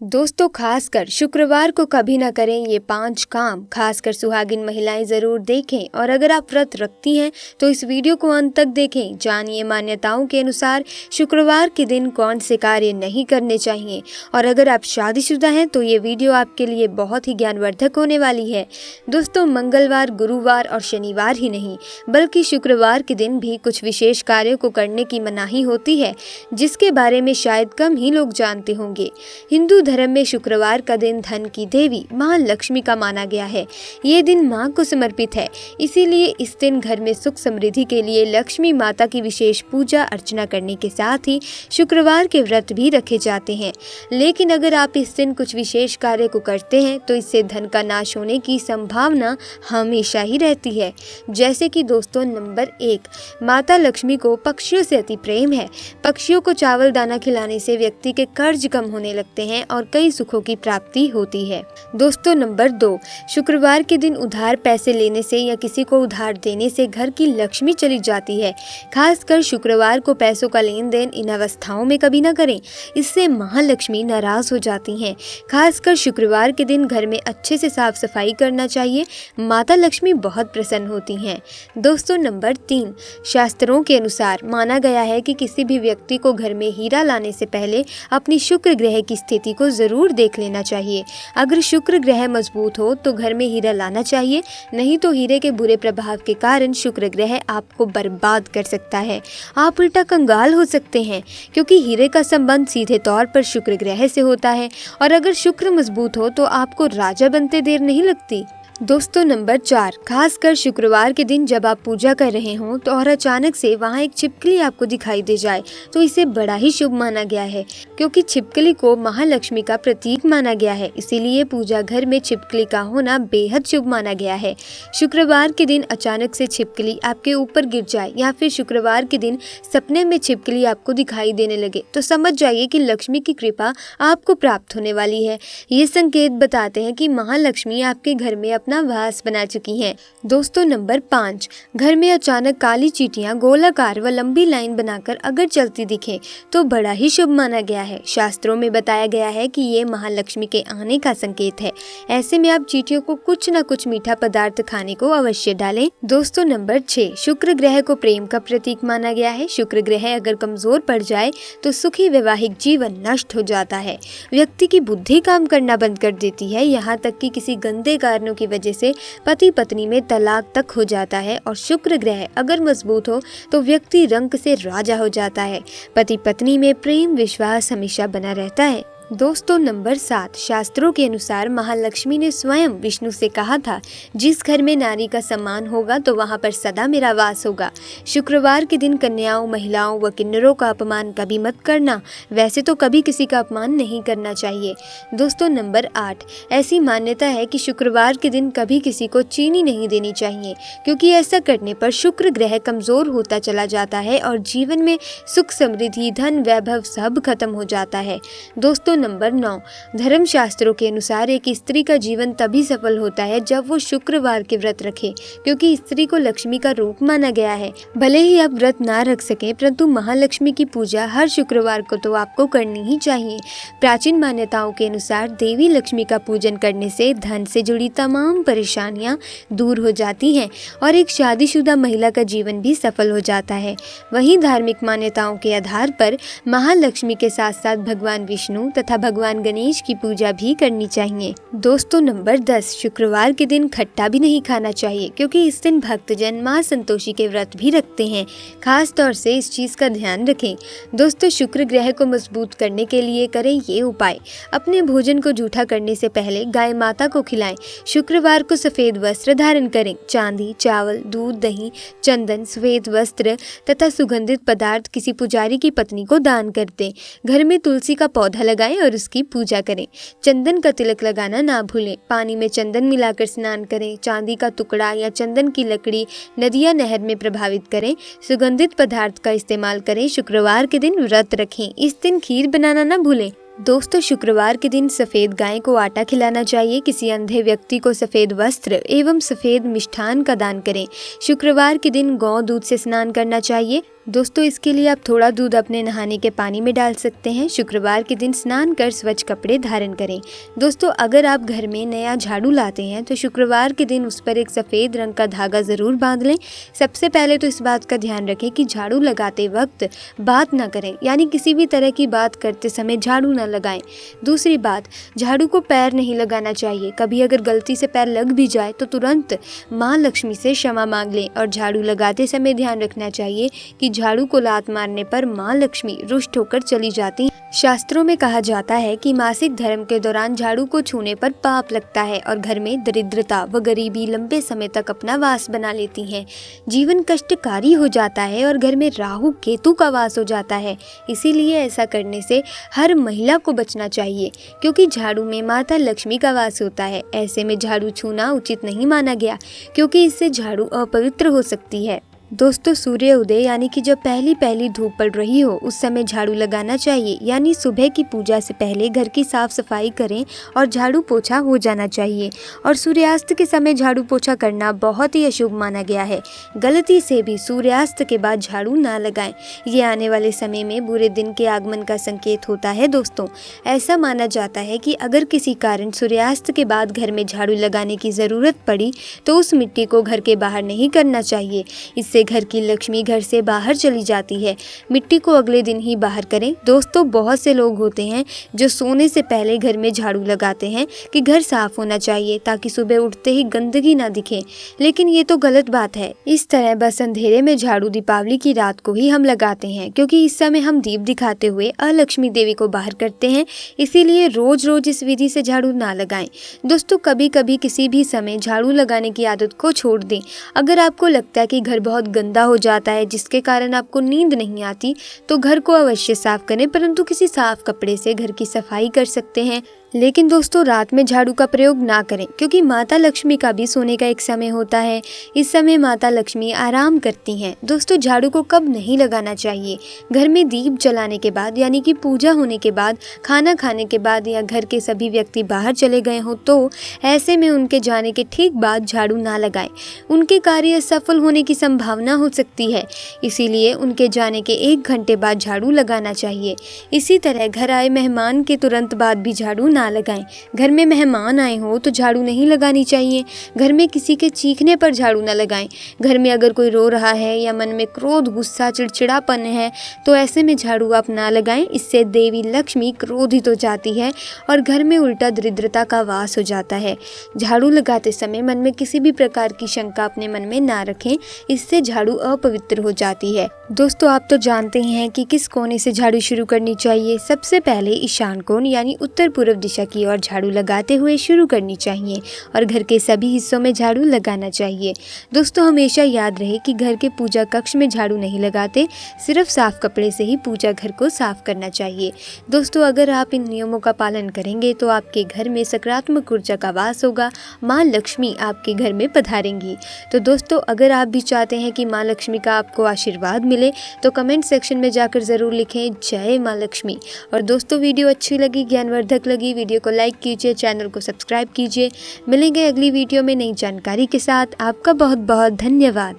दोस्तों, खासकर शुक्रवार को कभी ना करें ये 5 काम। खासकर सुहागिन महिलाएं ज़रूर देखें और अगर आप व्रत रखती हैं तो इस वीडियो को अंत तक देखें। जानिए मान्यताओं के अनुसार शुक्रवार के दिन कौन से कार्य नहीं करने चाहिए और अगर आप शादीशुदा हैं तो ये वीडियो आपके लिए बहुत ही ज्ञानवर्धक होने वाली है। दोस्तों, मंगलवार, गुरुवार और शनिवार ही नहीं बल्कि शुक्रवार के दिन भी कुछ विशेष कार्यों को करने की मनाही होती है, जिसके बारे में शायद कम ही लोग जानते होंगे। हिंदू धर्म में शुक्रवार का दिन धन की देवी मां लक्ष्मी का माना गया है। ये दिन मां को समर्पित है, इसीलिए इस दिन घर में सुख समृद्धि के लिए लक्ष्मी माता की विशेष पूजा अर्चना करने के साथ ही शुक्रवार के व्रत भी रखे जाते हैं। लेकिन अगर आप इस दिन कुछ विशेष कार्य को करते हैं तो इससे धन का नाश होने की संभावना हमेशा ही रहती है। जैसे कि दोस्तों, नंबर 1, माता लक्ष्मी को पक्षियों से अति प्रेम है। पक्षियों को चावल दाना खिलाने से व्यक्ति के कर्ज कम होने लगते हैं और कई सुखों की प्राप्ति होती है। दोस्तों, नंबर 2, शुक्रवार के दिन उधार पैसे लेने से या किसी को उधार देने से घर की लक्ष्मी चली जाती है। खासकर शुक्रवार को पैसों का लेन देन इन अवस्थाओं में कभी ना करें, इससे महालक्ष्मी नाराज हो जाती हैं। खासकर शुक्रवार के दिन घर में अच्छे से साफ सफाई करना चाहिए, माता लक्ष्मी बहुत प्रसन्न होती हैं। दोस्तों, नंबर 3, शास्त्रों के अनुसार माना गया है कि किसी भी व्यक्ति को घर में हीरा लाने से पहले अपनी शुक्र ग्रह की स्थिति को जरूर देख लेना चाहिए। अगर शुक्र ग्रह मजबूत हो तो घर में हीरा लाना चाहिए, नहीं तो हीरे के बुरे प्रभाव के कारण शुक्र ग्रह आपको बर्बाद कर सकता है। आप उल्टा कंगाल हो सकते हैं, क्योंकि हीरे का संबंध सीधे तौर पर शुक्र ग्रह से होता है और अगर शुक्र मजबूत हो तो आपको राजा बनते देर नहीं लगती। दोस्तों, नंबर 4, खासकर शुक्रवार के दिन जब आप पूजा कर रहे हों तो और अचानक से वहां एक छिपकली आपको दिखाई दे जाए तो इसे बड़ा ही शुभ माना गया है, क्योंकि छिपकली को महालक्ष्मी का प्रतीक माना गया है। इसीलिए पूजा घर में छिपकली का होना बेहद शुभ माना गया है। शुक्रवार के दिन अचानक से छिपकली आपके ऊपर गिर जाए या फिर शुक्रवार के दिन सपने में छिपकली आपको दिखाई देने लगे तो समझ जाइए कि लक्ष्मी की कृपा आपको प्राप्त होने वाली है। ये संकेत बताते हैं कि महालक्ष्मी आपके घर में अपना वास बना चुकी हैं। दोस्तों, नंबर 5, घर में अचानक काली चींटियां गोलाकार व लंबी लाइन बनाकर अगर चलती दिखे तो बड़ा ही शुभ माना गया है। शास्त्रों में बताया गया है कि ये महालक्ष्मी के आने का संकेत है। ऐसे में आप चींटियों को कुछ न कुछ मीठा पदार्थ खाने को अवश्य डालें। दोस्तों, नंबर 6, शुक्र ग्रह को प्रेम का प्रतीक माना गया है। शुक्र ग्रह अगर कमजोर पड़ जाए तो सुखी वैवाहिक जीवन नष्ट हो जाता है। व्यक्ति की बुद्धि काम करना बंद कर देती है, यहाँ तक कि किसी गंदे कारणों की वजह से पति पत्नी में तलाक तक हो जाता है। और शुक्र ग्रह अगर मजबूत हो तो व्यक्ति रंग से राजा हो जाता है। पति पत्नी में प्रेम विश्वास हमेशा बना रहता है। दोस्तों, नंबर 7, शास्त्रों के अनुसार महालक्ष्मी ने स्वयं विष्णु से कहा था, जिस घर में नारी का सम्मान होगा तो वहां पर सदा मेरा वास होगा। शुक्रवार के दिन कन्याओं, महिलाओं व किन्नरों का अपमान कभी मत करना। वैसे तो कभी किसी का अपमान नहीं करना चाहिए। दोस्तों, नंबर 8, ऐसी मान्यता है कि शुक्रवार के दिन कभी किसी को चीनी नहीं देनी चाहिए, क्योंकि ऐसा करने पर शुक्र ग्रह कमजोर होता चला जाता है और जीवन में सुख समृद्धि, धन, वैभव सब खत्म हो जाता है। दोस्तों, नंबर 9, धर्म शास्त्रों के अनुसार एक स्त्री का जीवन तभी सफल होता है जब वो शुक्रवार के व्रत रखे, क्योंकि स्त्री को लक्ष्मी का रूप माना गया है। भले ही आप व्रत ना रख सके, परंतु महालक्ष्मी की पूजा हर शुक्रवार को तो आपको करनी ही चाहिए। प्राचीन मान्यताओं के अनुसार देवी लक्ष्मी का पूजन करने से धन से जुड़ी तमाम परेशानियां दूर हो जाती हैं और एक शादीशुदा महिला का जीवन भी सफल हो जाता है। वहीं धार्मिक मान्यताओं के आधार पर महालक्ष्मी के साथ साथ भगवान विष्णु तथा भगवान गणेश की पूजा भी करनी चाहिए। दोस्तों, नंबर 10, शुक्रवार के दिन खट्टा भी नहीं खाना चाहिए, क्योंकि इस दिन भक्तजन मां संतोषी के व्रत भी रखते हैं। खास तौर से इस चीज का ध्यान रखें। दोस्तों, शुक्र ग्रह को मजबूत करने के लिए करें ये उपाय। अपने भोजन को जूठा करने से पहले गाय माता को खिलाएं। शुक्रवार को सफेद वस्त्र धारण करें। चांदी, चावल, दूध, दही, चंदन, सफेद वस्त्र तथा सुगंधित पदार्थ किसी पुजारी की पत्नी को दान कर दें। घर में तुलसी का पौधा लगाएं और उसकी पूजा करें। चंदन का तिलक लगाना ना भूलें। पानी में चंदन मिलाकर स्नान करें। चांदी का टुकड़ा या चंदन की लकड़ी नदी या नहर में प्रभावित करें। सुगंधित पदार्थ का इस्तेमाल करें। शुक्रवार के दिन व्रत रखें। इस दिन खीर बनाना ना भूलें। दोस्तों, शुक्रवार के दिन सफेद गाय को आटा खिलाना चाहिए। किसी अंधे व्यक्ति को सफेद वस्त्र एवं सफेद मिष्ठान का दान करें। शुक्रवार के दिन गौ दूध से स्नान करना चाहिए। दोस्तों इसके लिए आप थोड़ा दूध अपने नहाने के पानी में डाल सकते हैं। शुक्रवार के दिन स्नान कर स्वच्छ कपड़े धारण करें। दोस्तों अगर आप घर में नया झाड़ू लाते हैं तो शुक्रवार के दिन उस पर एक सफ़ेद रंग का धागा ज़रूर बांध लें। सबसे पहले तो इस बात का ध्यान रखें कि झाड़ू लगाते वक्त बात ना करें, यानी किसी भी तरह की बात करते समय झाड़ू ना लगाएं। दूसरी बात, झाड़ू को पैर नहीं लगाना चाहिए। कभी अगर गलती से पैर लग भी जाए तो तुरंत माँ लक्ष्मी से क्षमा मांग लें। और झाड़ू लगाते समय ध्यान रखना चाहिए कि झाड़ू को लात मारने पर माँ लक्ष्मी रुष्ट होकर चली जाती। शास्त्रों में कहा जाता है कि मासिक धर्म के दौरान झाड़ू को छूने पर पाप लगता है और घर में दरिद्रता व गरीबी लंबे समय तक अपना वास बना लेती हैं। जीवन कष्टकारी हो जाता है और घर में राहु केतु का वास हो जाता है। इसीलिए ऐसा करने से हर महिला को बचना चाहिए, क्योंकि झाड़ू में माता लक्ष्मी का वास होता है। ऐसे में झाड़ू छूना उचित नहीं माना गया, क्योंकि इससे झाड़ू अपवित्र हो सकती है। दोस्तों सूर्य उदय यानी कि जब पहली धूप पड़ रही हो उस समय झाड़ू लगाना चाहिए, यानी सुबह की पूजा से पहले घर की साफ सफाई करें और झाड़ू पोछा हो जाना चाहिए। और सूर्यास्त के समय झाड़ू पोछा करना बहुत ही अशुभ माना गया है। गलती से भी सूर्यास्त के बाद झाड़ू ना लगाएं। ये आने वाले समय में बुरे दिन के आगमन का संकेत होता है। दोस्तों ऐसा माना जाता है कि अगर किसी कारण सूर्यास्त के बाद घर में झाड़ू लगाने की ज़रूरत पड़ी तो उस मिट्टी को घर के बाहर नहीं करना चाहिए। इससे घर की लक्ष्मी घर से बाहर चली जाती है। मिट्टी को अगले दिन ही बाहर करें। दोस्तों बहुत से लोग होते हैं जो सोने से पहले घर में झाड़ू लगाते हैं कि घर साफ होना चाहिए ताकि सुबह उठते ही गंदगी ना दिखे, लेकिन ये तो गलत बात है। इस तरह बस अंधेरे में झाड़ू दीपावली की रात को ही हम लगाते हैं, क्योंकि इस समय हम दीप दिखाते हुए अलक्ष्मी देवी को बाहर करते हैं। इसीलिए रोज रोज इस विधि से झाड़ू ना लगाएं। दोस्तों कभी कभी किसी भी समय झाड़ू लगाने की आदत को छोड़ दें। अगर आपको लगता है कि घर बहुत गंदा हो जाता है जिसके कारण आपको नींद नहीं आती, तो घर को अवश्य साफ करें, परंतु किसी साफ कपड़े से घर की सफाई कर सकते हैं। लेकिन दोस्तों रात में झाड़ू का प्रयोग ना करें, क्योंकि माता लक्ष्मी का भी सोने का एक समय होता है। इस समय माता लक्ष्मी आराम करती हैं। दोस्तों झाड़ू को कब नहीं लगाना चाहिए? घर में दीप जलाने के बाद, यानी कि पूजा होने के बाद, खाना खाने के बाद, या घर के सभी व्यक्ति बाहर चले गए हों तो ऐसे में उनके जाने के ठीक बाद झाड़ू ना लगाएं। उनके कार्य सफल होने की संभावना हो सकती है, इसीलिए उनके जाने के 1 घंटे बाद झाड़ू लगाना चाहिए। इसी तरह घर आए मेहमान के तुरंत बाद भी झाड़ू ना लगाएं। घर में मेहमान आए हो तो झाड़ू नहीं लगानी चाहिए। घर में किसी के चीखने पर झाड़ू न लगाएं। घर में अगर कोई रो रहा है या मन में क्रोध, गुस्सा, चिड़चिड़ापन है तो ऐसे में झाड़ू आप ना लगाएं। इससे देवी लक्ष्मी क्रोधित हो जाती है और घर में उल्टा दरिद्रता का वास हो जाता है। झाड़ू लगाते समय मन में किसी भी प्रकार की शंका अपने मन में ना रखें, इससे झाड़ू अपवित्र हो जाती है। दोस्तों आप तो जानते ही हैं कि किस कोने से झाड़ू शुरू करनी चाहिए। सबसे पहले ईशान कोण यानी उत्तर पूर्व दिशा की ओर झाड़ू लगाते हुए शुरू करनी चाहिए और घर के सभी हिस्सों में झाड़ू लगाना चाहिए। दोस्तों हमेशा याद रहे कि घर के पूजा कक्ष में झाड़ू नहीं लगाते, सिर्फ साफ कपड़े से ही पूजा घर को साफ करना चाहिए। दोस्तों अगर आप इन नियमों का पालन करेंगे तो आपके घर में सकारात्मक ऊर्जा का वास होगा। माँ लक्ष्मी आपके घर में पधारेंगी। तो दोस्तों अगर आप भी चाहते हैं कि माँ लक्ष्मी का आपको आशीर्वाद मिले तो कमेंट सेक्शन में जाकर ज़रूर लिखें जय माँ लक्ष्मी। और दोस्तों वीडियो अच्छी लगी, ज्ञानवर्धक लगी, वीडियो को लाइक कीजिए, चैनल को सब्सक्राइब कीजिए। मिलेंगे अगली वीडियो में नई जानकारी के साथ। आपका बहुत बहुत धन्यवाद।